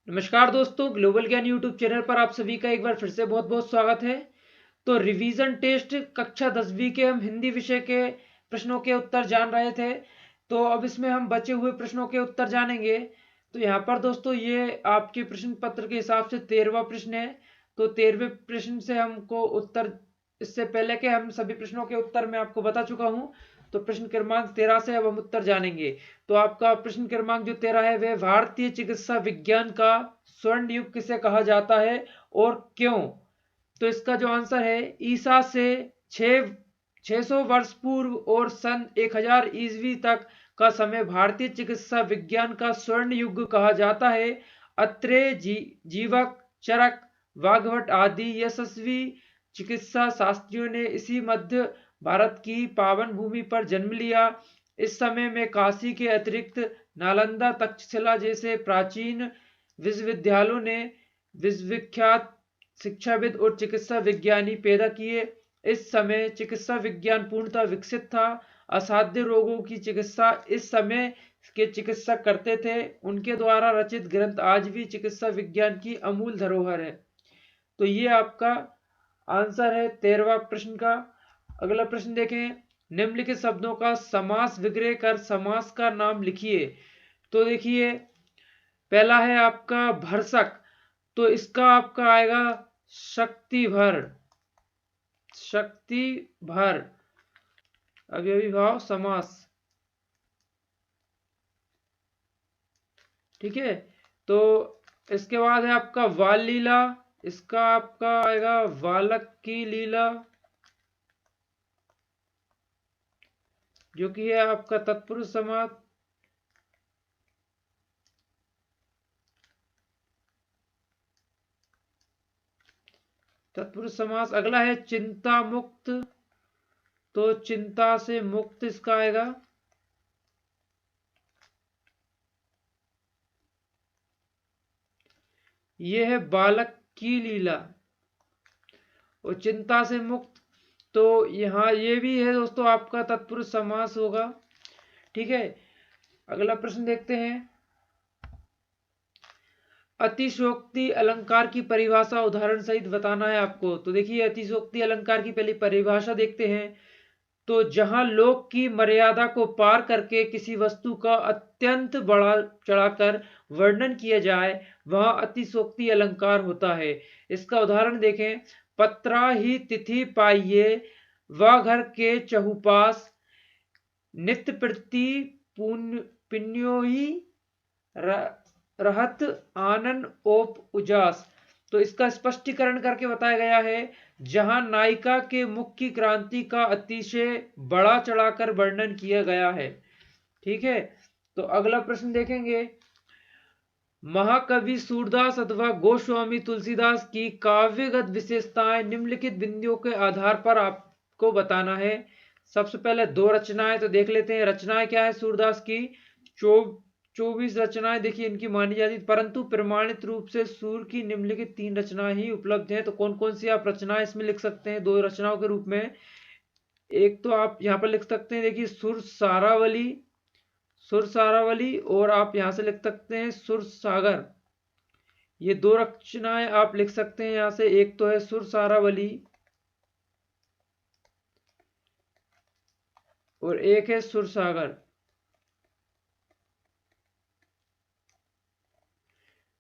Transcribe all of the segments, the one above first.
नमस्कार दोस्तों, ग्लोबल ज्ञान यूट्यूब चैनल पर आप सभी का एक बार फिर से बहुत बहुत स्वागत है। तो रिवीजन टेस्ट कक्षा 10वीं के हम हिंदी विषय के प्रश्नों के उत्तर जान रहे थे। तो अब इसमें हम बचे हुए प्रश्नों के उत्तर जानेंगे। तो यहाँ पर दोस्तों ये आपके प्रश्न पत्र के हिसाब से 13वां प्रश्न है। तो 13वें प्रश्न से हमको उत्तर, इससे पहले के हम सभी प्रश्नों के उत्तर मैं आपको बता चुका हूँ। तो प्रश्न क्रमांक 13 से अब हम उत्तर जानेंगे। तो आपका प्रश्न क्रमांक जो 13 है वह भारतीय चिकित्सा विज्ञान का स्वर्ण युग किसे कहा जाता है और क्यों। तो इसका जो आंसर है, ईसा से 600 वर्ष पूर्व और सन 1000 ईस्वी तक का समय भारतीय चिकित्सा विज्ञान का स्वर्ण युग कहा जाता है। अत्रेय, जीवक, चरक, वाग्भट आदि यशस्वी चिकित्सा शास्त्रियों ने इसी मध्य भारत की पावन भूमि पर जन्म लिया। इस समय में काशी के अतिरिक्त नालंदा, तक्षशिला जैसे प्राचीन विश्वविद्यालयों ने विश्वविख्यात शिक्षाविद और चिकित्सा विज्ञानी पैदा किए। इस समय चिकित्सा विज्ञान पूर्णतः विकसित था। असाध्य रोगों की चिकित्सा इस समय के चिकित्सक करते थे। उनके द्वारा रचित ग्रंथ आज भी चिकित्सा विज्ञान की अमूल धरोहर है। तो ये आपका आंसर है 13वां प्रश्न का। अगला प्रश्न देखें, निम्नलिखित शब्दों का समास विग्रह कर समास का नाम लिखिए। तो देखिए, पहला है आपका भरसक। तो इसका आपका आएगा शक्ति भर, शक्ति भर, अव्ययीभाव समास। ठीक है। तो इसके बाद है आपका वाल लीला। इसका आपका आएगा बालक की लीला, जो कि है आपका तत्पुरुष समास। तत्पुरुष समास। अगला है चिंता मुक्त। तो चिंता से मुक्त इसका आएगा। यह है बालक की लीला और चिंता से मुक्त। तो यहाँ ये भी है दोस्तों आपका तत्पुरुष समास होगा। ठीक है। अगला प्रश्न देखते हैं, अतिशयोक्ति अलंकार की परिभाषा उदाहरण सहित बताना है आपको। तो देखिए, अतिशयोक्ति अलंकार की पहली परिभाषा देखते हैं। तो जहां लोक की मर्यादा को पार करके किसी वस्तु का अत्यंत बड़ा चढ़ाकर वर्णन किया जाए, वह अतिशयोक्ति अलंकार होता है। इसका उदाहरण देखें, पत्रा ही तिथि पाइये व घर के चहुपास, नित्य प्रति पुण्यो ही रहत आनन ओप उजास। तो इसका स्पष्टीकरण करके बताया गया है, जहां नायिका के मुख की क्रांति का अतिशय बड़ा चढ़ाकर वर्णन किया गया है। ठीक है। तो अगला प्रश्न देखेंगे, महाकवि सूरदास अथवा गोस्वामी तुलसीदास की काव्यगत विशेषताएं निम्नलिखित बिंदुओं के आधार पर आपको बताना है। सबसे पहले दो रचनाएं तो देख लेते हैं। रचनाएं क्या है सूरदास की? 24 रचनाएं देखिए इनकी मानी जाती, परंतु प्रमाणित रूप से सूर की निम्नलिखित 3 रचनाएं ही उपलब्ध हैं। तो कौन कौन सी आप रचनाएं इसमें लिख सकते हैं दो रचनाओं के रूप में? एक तो आप यहाँ पर लिख सकते हैं, देखिए सुर सारावली, सुर सारावली, और आप यहां से लिख सकते हैं सुर सागर। ये दो रचनाएं आप लिख सकते हैं यहां से। एक तो है सुर सारावली और एक है सुर सागर।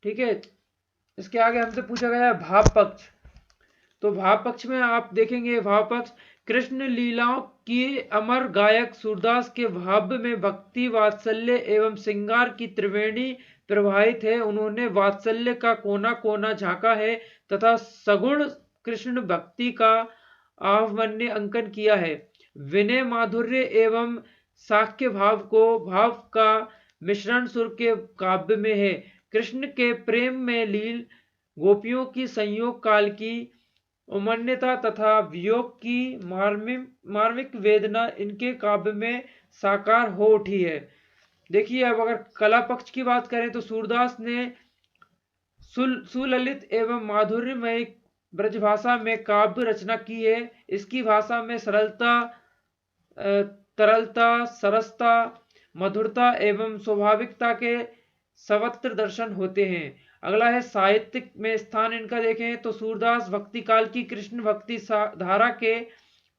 ठीक है। इसके आगे हमसे पूछा गया है भाव पक्ष। तो भाव पक्ष में आप देखेंगे, भाव पक्ष, कृष्ण लीलाओं के अमर गायक सूरदास के भाव में भक्ति, वात्सल्य एवं श्रृंगार की त्रिवेणी प्रवाहित है। उन्होंने वात्सल्य का कोना कोना झांका है तथा सगुण कृष्ण भक्ति का आवमन्य अंकन किया है। विनय, माधुर्य एवं साख्य भाव को भाव का मिश्रण सुर के काव्य में है। कृष्ण के प्रेम में लील गोपियों की संयोग काल की उमन्यता तथा वियोग की मार्मिक वेदना इनके काव्य में साकार हो उठी है। देखिए, अब अगर कला पक्ष की बात करें तो सूरदास ने सुललित एवं माधुर्यमय ब्रजभाषा में काव्य रचना की है। इसकी भाषा में सरलता, तरलता, सरसता, मधुरता एवं स्वाभाविकता के सर्वत्र दर्शन होते हैं। अगला है साहित्य में स्थान इनका देखें तो सूरदास भक्ति काल की कृष्ण भक्ति धारा के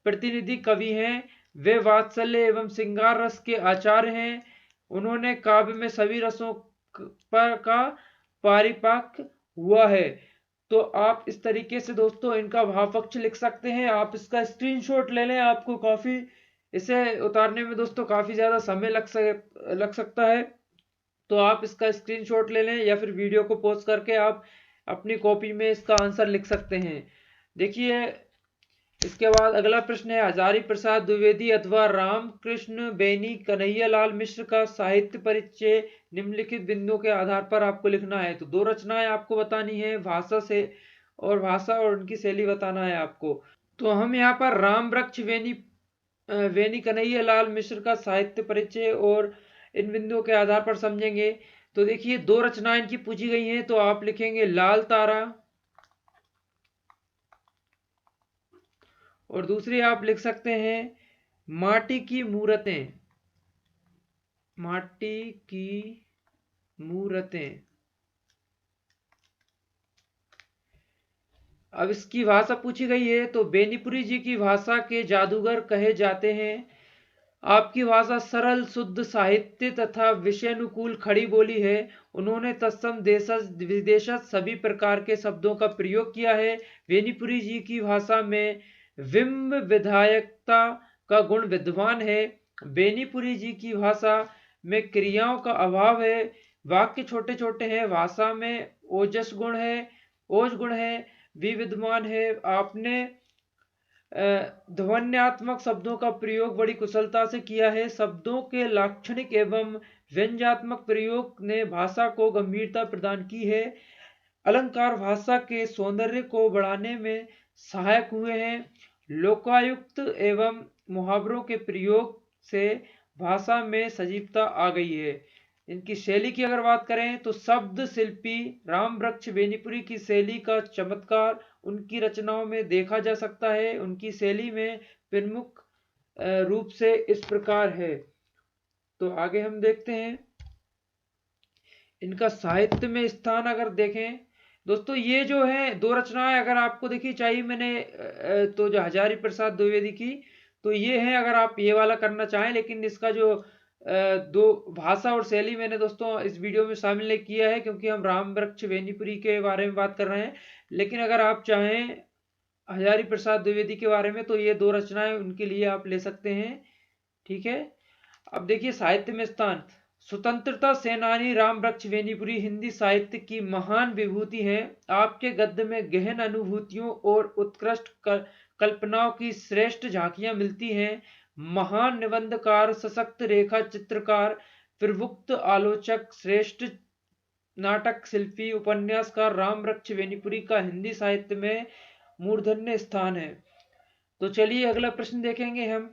प्रतिनिधि कवि हैं। वे वात्सल्य एवं श्रृंगार रस के आचार्य हैं। उन्होंने काव्य में सभी रसों पर का पारिपाक हुआ है। तो आप इस तरीके से दोस्तों इनका भाव पक्ष लिख सकते हैं। आप इसका स्क्रीनशॉट ले लें, आपको काफी इसे उतारने में दोस्तों काफी ज्यादा समय लग सकता है। तो आप इसका स्क्रीनशॉट ले लें या फिर वीडियो को पॉज करके आप अपनी कॉपी में इसका आंसर लिख सकते हैं। देखिए इसके बाद अगला प्रश्न है, हजारी प्रसाद द्विवेदी अथवा रामकृष्ण बेनी कन्हैयालाल मिश्र का साहित्य परिचय निम्नलिखित बिंदुओं के आधार पर आपको लिखना है। तो दो रचनाएं आपको बतानी है, भाषा और उनकी शैली बताना है आपको। तो हम यहाँ पर राम वृक्ष वेनी कन्हैयालाल मिश्र का साहित्य परिचय और इन बिंदुओं के आधार पर समझेंगे। तो देखिए दो रचनाएं इनकी पूछी गई हैं, तो आप लिखेंगे लाल तारा और दूसरी आप लिख सकते हैं माटी की मूरतें। माटी की मूरतें। अब इसकी भाषा पूछी गई है, तो बेनीपुरी जी की भाषा के जादूगर कहे जाते हैं। आपकी भाषा सरल शुद्ध साहित्य तथा विषयानुकूल खड़ी बोली है। उन्होंने तत्सम देशज विदेशज सभी प्रकार के शब्दों का प्रयोग किया है। बेनीपुरी जी की भाषा में विम्ब विधायकता का गुण विद्यमान है। बेनीपुरी जी की भाषा में क्रियाओं का अभाव है। वाक्य छोटे छोटे हैं। भाषा में ओज गुण है भी विद्यमान है। आपने ध्वन्यात्मक शब्दों का प्रयोग बड़ी कुशलता से किया है। शब्दों के लाक्षणिक एवं व्यंग्यात्मक प्रयोग ने भाषा को गंभीरता प्रदान की है। अलंकार भाषा के सौंदर्य को बढ़ाने में सहायक हुए हैं। लोकायुक्त एवं मुहावरों के प्रयोग से भाषा में सजीवता आ गई है। इनकी शैली की अगर बात करें तो शब्द शिल्पी राम वृक्ष बेनीपुरी की शैली का चमत्कार उनकी रचनाओं में देखा जा सकता है। उनकी शैली में प्रमुख रूप से इस प्रकार है। तो आगे हम देखते हैं इनका साहित्य में स्थान अगर देखें दोस्तों, ये जो है दो रचनाएं अगर आपको देखी चाहिए मैंने तो जो हजारी प्रसाद द्विवेदी की, तो ये है अगर आप ये वाला करना चाहें। लेकिन इसका जो दो भाषा और शैली मैंने दोस्तों इस वीडियो में शामिल नहीं किया है, क्योंकि हम राम वृक्ष बेनीपुरी के बारे में बात कर रहे हैं। लेकिन अगर आप चाहें हजारी प्रसाद द्विवेदी के बारे में, तो ये दो रचनाएं उनके लिए आप ले सकते हैं। ठीक है। अब देखिए साहित्य में स्थान, स्वतंत्रता सेनानी राम वृक्ष बेनीपुरी हिंदी साहित्य की महान विभूति हैं। आपके गद्य में गहन अनुभूतियों और उत्कृष्ट कल्पनाओं की श्रेष्ठ झांकियां मिलती हैं। महान निबंधकार, सशक्त रेखा चित्रकार, प्रवुक्त आलोचक, श्रेष्ठ नाटक शिल्पी, उपन्यासकार राम वृक्ष बेनीपुरी का हिंदी साहित्य में मूर्धन्य स्थान है। तो चलिए अगला प्रश्न देखेंगे हम।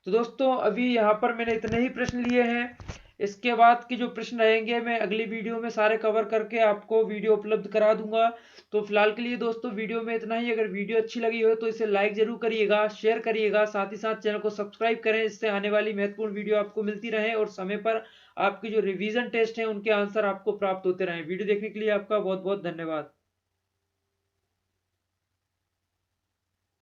तो दोस्तों अभी यहाँ पर मैंने इतने ही प्रश्न लिए हैं। इसके बाद के जो प्रश्न रहेंगे मैं अगली वीडियो में सारे कवर करके आपको वीडियो उपलब्ध करा दूंगा। तो फिलहाल के लिए दोस्तों वीडियो में इतना ही। अगर वीडियो अच्छी लगी हो तो इसे लाइक जरूर करिएगा, शेयर करिएगा, साथ ही साथ चैनल को सब्सक्राइब करें, इससे आने वाली महत्वपूर्ण वीडियो आपको मिलती रहे और समय पर आपकी जो रिवीजन टेस्ट है उनके आंसर आपको प्राप्त होते रहे। वीडियो देखने के लिए आपका बहुत बहुत धन्यवाद।